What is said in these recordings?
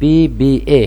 PBA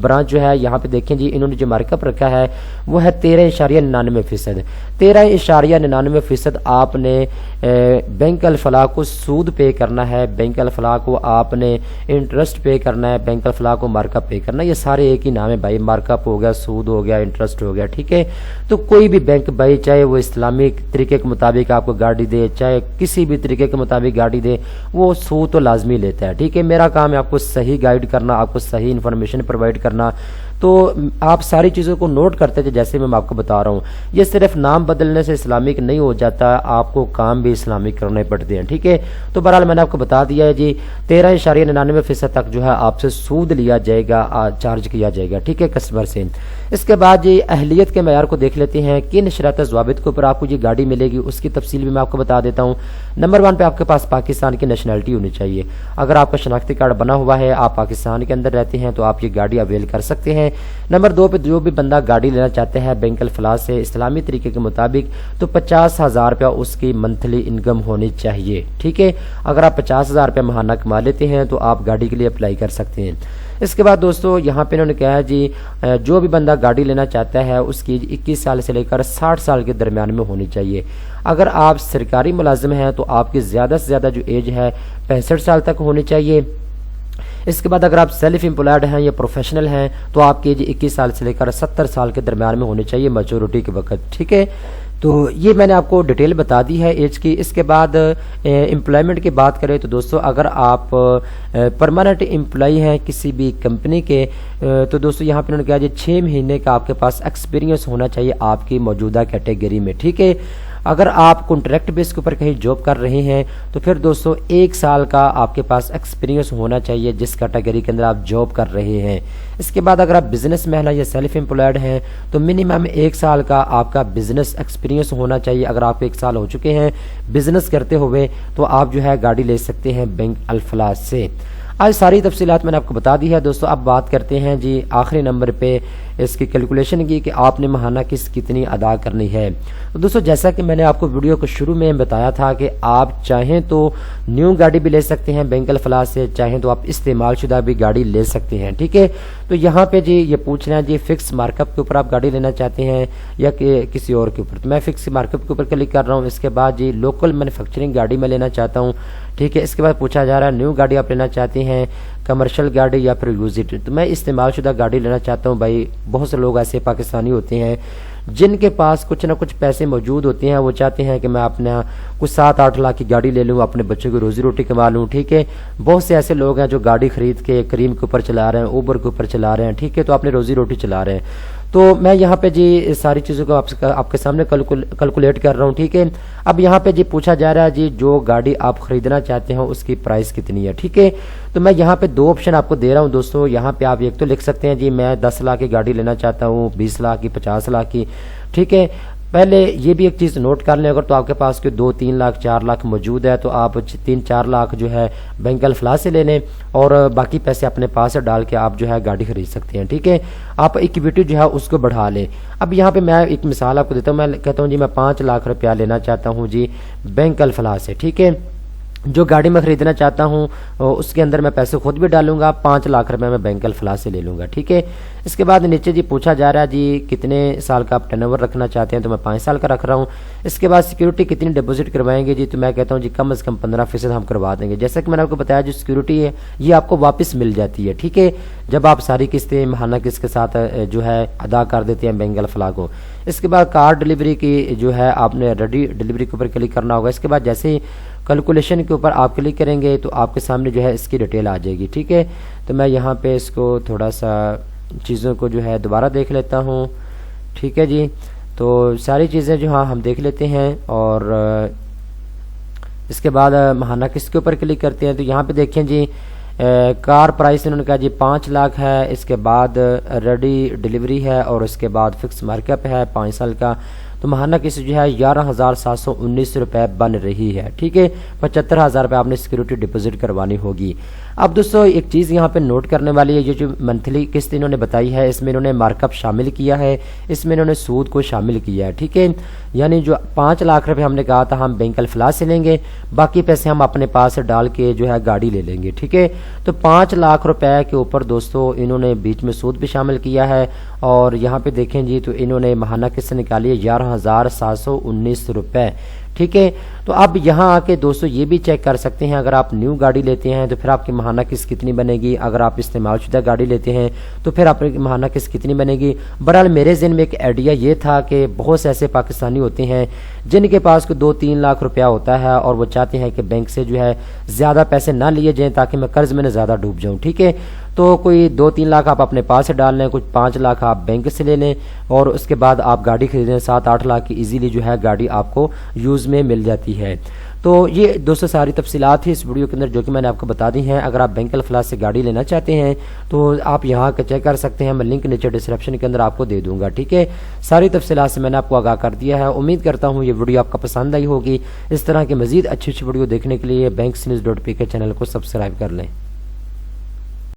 branch جو ہے یہاں پہ دیکھیں جی انہوں نے جو مارک اپ رکھا ہے وہ ہے 13.99%. 13.99% آپ نے بینک الفلاح کو سود پے کرنا ہے, بینک الفلاح کو آپ نے انٹرسٹ پے کرنا ہے, بینک الفلاح کو مارک اپ پے کرنا ہے. یہ سارے ایک ہی نام ہے بھائی, مارک اپ ہو گیا, سود ہو گیا, انٹرسٹ ہو گیا, ٹھیک ہے. تو کوئی بھی بینک بھائی چاہے وہ اسلامک طریقے کے مطابق آپ کو گاڑی دے, چاہے کسی بھی طریقے کے مطابق گاڑی دے, وہ سود تو لازمی لیتا ہے, ٹھیک ہے. میرا کام ہے آپ کو صحیح گائیڈ کرنا, آپ کو صحیح انفارمیشن پرووائڈ کرنا. تو آپ ساری چیزوں کو نوٹ کرتے تھے جیسے میں آپ کو بتا رہا ہوں. یہ صرف نام بدلنے سے اسلامک نہیں ہو جاتا, آپ کو کام بھی اسلامک کرنے پڑتے ہیں, ٹھیک ہے. تو بہرحال میں نے آپ کو بتا دیا ہے جی 13.99% تک جو ہے آپ سے سود لیا جائے گا, چارج کیا جائے گا, ٹھیک ہے, کسٹمر سے. اس کے بعد جی اہلیت کے معیار کو دیکھ لیتے ہیں, کن شرائط ضوابط کے اوپر آپ کو یہ گاڑی ملے گی اس کی تفصیل بھی میں آپ کو بتا دیتا ہوں. نمبر 1 پہ آپ کے پاس پاکستان کی نیشنلٹی ہونی چاہیے. اگر آپ کا شناختی کارڈ بنا ہوا ہے, آپ پاکستان کے اندر رہتے ہیں تو آپ یہ گاڑی اویل کر سکتے ہیں. نمبر 2 پہ جو بھی بندہ گاڑی لینا چاہتے ہیں بینک الفلاح سے اسلامی طریقے کے مطابق تو 50,000 روپیہ اس کی منتھلی انکم ہونی چاہیے, ٹھیک ہے. اگر آپ 50,000 روپیہ ماہانہ کما لیتے ہیں تو آپ گاڑی کے لیے اپلائی کر سکتے ہیں. اس کے بعد دوستو یہاں پہ انہوں نے کہا ہے جی جو بھی بندہ گاڑی لینا چاہتا ہے اس کی 21 سال سے لے کر 60 سال کے درمیان میں ہونی چاہیے. اگر آپ سرکاری ملازم ہیں تو آپ کی زیادہ سے زیادہ جو ایج ہے 65 سال تک ہونی چاہیے. اس کے بعد اگر آپ سیلف امپلائڈ ہیں یا پروفیشنل ہیں تو آپ کی ایج 21 سال سے لے کر 70 سال کے درمیان میں ہونی چاہیے میچورٹی کے وقت, ٹھیک ہے. تو یہ میں نے آپ کو ڈیٹیل بتا دی ہے ایج کی. اس کے بعد امپلائمنٹ کی بات کریں تو دوستو اگر آپ پرماننٹ امپلائی ہیں کسی بھی کمپنی کے تو دوستو یہاں پہ انہوں نے کہا جی 6 مہینے کا آپ کے پاس ایکسپیرینس ہونا چاہیے آپ کی موجودہ کیٹیگری میں, ٹھیک ہے. اگر آپ کنٹریکٹ بیس کے اوپر کہیں جاب کر رہے ہیں تو پھر دوستو 1 سال کا آپ کے پاس ایکسپیرینس ہونا چاہیے جس کیٹیگری کے اندر آپ جاب کر رہے ہیں. اس کے بعد اگر آپ بزنس مین یا سیلف امپلائڈ ہیں تو منیمم 1 سال کا آپ کا بزنس ایکسپیرینس ہونا چاہیے. اگر آپ 1 سال ہو چکے ہیں بزنس کرتے ہوئے تو آپ جو ہے گاڑی لے سکتے ہیں بینک الفلاح سے. آج ساری تفصیلات میں نے آپ کو بتا دی ہے دوستو. اب بات کرتے ہیں جی آخری نمبر پہ اس کی کیلکولیشن کی کہ آپ نے ماہانہ کتنی ادا کرنی ہے. تو دوستو جیسا کہ میں نے آپ کو ویڈیو کو شروع میں بتایا تھا کہ آپ چاہیں تو نیو گاڑی بھی لے سکتے ہیں بینک الفلاح سے, چاہیں تو آپ استعمال شدہ بھی گاڑی لے سکتے ہیں, ٹھیک ہے. تو یہاں پہ جی یہ پوچھ رہے ہیں جی فکس مارک اپ کے اوپر آپ گاڑی لینا چاہتے ہیں یا کہ کسی اور کے اوپر. تو میں فکس مارک اپ کے اوپر کلک کر رہا ہوں. اس کے بعد جی لوکل مینوفیکچرنگ گاڑی میں لینا چاہتا ہوں, ٹھیک ہے. اس کے بعد پوچھا جا رہا ہے نیو گاڑی آپ لینا چاہتے ہیں کمرشل گاڑی یا پھر یوزڈ. تو میں استعمال شدہ گاڑی لینا چاہتا ہوں. بھائی بہت سے لوگ ایسے پاکستانی ہوتے ہیں جن کے پاس کچھ نہ کچھ پیسے موجود ہوتے ہیں, وہ چاہتے ہیں کہ میں اپنا کچھ 7-8 لاکھ کی گاڑی لے لوں, اپنے بچوں کی روزی روٹی کما لوں, ٹھیک ہے. بہت سے ایسے لوگ ہیں جو گاڑی خرید کے کریم کے اوپر چلا رہے ہیں, اوبر کے اوپر چلا رہے ہیں, ٹھیک ہے, تو اپنے روزی روٹی چلا رہے ہیں. تو میں یہاں پہ جی ساری چیزوں کو آپ کے سامنے کیلکولیٹ کر رہا ہوں, ٹھیک ہے. اب یہاں پہ جی پوچھا جا رہا ہے جی جو گاڑی آپ خریدنا چاہتے ہیں اس کی پرائس کتنی ہے, ٹھیک ہے. تو میں یہاں پہ 2 آپشن آپ کو دے رہا ہوں دوستو. یہاں پہ آپ ایک تو لکھ سکتے ہیں جی میں 10 لاکھ کی گاڑی لینا چاہتا ہوں, 20 لاکھ کی, 50 لاکھ کی, ٹھیک ہے. پہلے یہ بھی ایک چیز نوٹ کر لیں, اگر تو آپ کے پاس 2-3 لاکھ 4 لاکھ موجود ہے تو آپ 3-4 لاکھ جو ہے بینک الفلاح سے لے لیں اور باقی پیسے اپنے پاس ڈال کے آپ جو ہے گاڑی خرید سکتے ہیں, ٹھیک ہے. آپ اکویٹی جو ہے اس کو بڑھا لیں. اب یہاں پہ میں ایک مثال آپ کو دیتا ہوں. میں کہتا ہوں جی میں 5 لاکھ روپیہ لینا چاہتا ہوں جی بینک الفلاح سے, ٹھیک ہے. جو گاڑی میں خریدنا چاہتا ہوں اس کے اندر میں پیسے خود بھی ڈالوں گا, 5 لاکھ روپے میں بینک الفلاح سے لے لوں گا, ٹھیک ہے. اس کے بعد نیچے جی پوچھا جا رہا ہے جی کتنے سال کا آپ ٹرن اوور رکھنا چاہتے ہیں, تو میں 5 سال کا رکھ رہا ہوں. اس کے بعد سیکیورٹی کتنی ڈپوزٹ کروائیں گے جی, تو میں کہتا ہوں جی کم از کم 15% ہم کروا دیں گے. جیسا کہ میں نے آپ کو بتایا جو سیکیورٹی ہے یہ آپ کو واپس مل جاتی ہے, ٹھیک ہے, جب آپ ساری قسطیں ماہانہ قسط کے ساتھ جو ہے ادا کر دیتے ہیں بینک الفلاح کو. اس کے بعد کار ڈلیوری کی جو ہے آپ نے ریڈی ڈلیوری کے اوپر کلک کرنا ہوگا. اس کے بعد جیسے ہی کیلکولیشن کے اوپر آپ کلک کریں گے تو آپ کے سامنے جو ہے اس کی ڈیٹیل آ جائے گی, ٹھیک ہے. تو میں یہاں پہ اس کو تھوڑا سا چیزوں کو جو ہے دوبارہ دیکھ لیتا ہوں, ٹھیک ہے جی. تو ساری چیزیں جو ہم دیکھ لیتے ہیں اور اس کے بعد ماہانہ قسط کے اوپر کلک کرتے ہیں. تو یہاں پہ دیکھیں جی کار پرائس انہوں نے کہا جی 5 لاکھ ہے. اس کے بعد ریڈی ڈلیوری ہے اور اس کے بعد فکس مارک اپ ہے 5 سال کا. تو ماہانہ قسط جو ہے 11,719 روپے بن رہی ہے, ٹھیک ہے. 75,000 روپے آپ نے سیکیورٹی ڈپوزٹ کروانی ہوگی. اب دوستو ایک چیز یہاں پہ نوٹ کرنے والی ہے، یہ جو منتھلی قسط انہوں نے بتائی ہے اس میں انہوں نے مارک اپ شامل کیا ہے، اس میں انہوں نے سود کو شامل کیا ہے، ٹھیک ہے، یعنی جو 5 لاکھ روپے ہم نے کہا تھا ہم بینک الفلاح سے لیں گے، باقی پیسے ہم اپنے پاس ڈال کے جو ہے گاڑی لے لیں گے، ٹھیک ہے، تو 5 لاکھ روپے کے اوپر دوستو انہوں نے بیچ میں سود بھی شامل کیا ہے، اور یہاں پہ دیکھیں جی تو انہوں نے ماہانہ قسط نکالی ہے 11,719 روپے، ٹھیک ہے۔ تو اب یہاں آ کے دوستو یہ بھی چیک کر سکتے ہیں، اگر آپ نیو گاڑی لیتے ہیں تو پھر آپ کی ماہانہ قسط کتنی بنے گی، اگر آپ استعمال شدہ گاڑی لیتے ہیں تو پھر آپ کی ماہانہ قسط کتنی بنے گی۔ بہرحال میرے ذہن میں ایک آئیڈیا یہ تھا کہ بہت سے ایسے پاکستانی ہوتے ہیں جن کے پاس کوئی 2-3 لاکھ روپیہ ہوتا ہے اور وہ چاہتے ہیں کہ بینک سے جو ہے زیادہ پیسے نہ لیے جائیں تاکہ میں قرض میں نہ زیادہ ڈوب جاؤں، ٹھیک ہے، تو کوئی 2-3 لاکھ آپ اپنے پاس سے ڈال لیں، کچھ 5 لاکھ آپ بینک سے لے لیں اور اس کے بعد آپ گاڑی خریدیں، 7-8 لاکھ کی ایزیلی جو ہے گاڑی آپ کو یوز میں مل جاتی ہے۔ تو یہ دوستو ساری تفصیلات تھی اس ویڈیو کے اندر جو کہ میں نے آپ کو بتا دی ہیں۔ اگر آپ بینک الفلاح سے گاڑی لینا چاہتے ہیں تو آپ یہاں کا چیک کر سکتے ہیں، میں لنک نیچے ڈسکرپشن کے اندر آپ کو دے دوں گا، ٹھیک ہے، ساری تفصیلات سے میں نے آپ کو آگاہ کر دیا ہے۔ امید کرتا ہوں یہ ویڈیو آپ کا پسند آئی ہوگی۔ اس طرح کے مزید اچھی ویڈیو دیکھنے کے لیے بینکس نیوز.pk چینل کو سبسکرائب کر لیں۔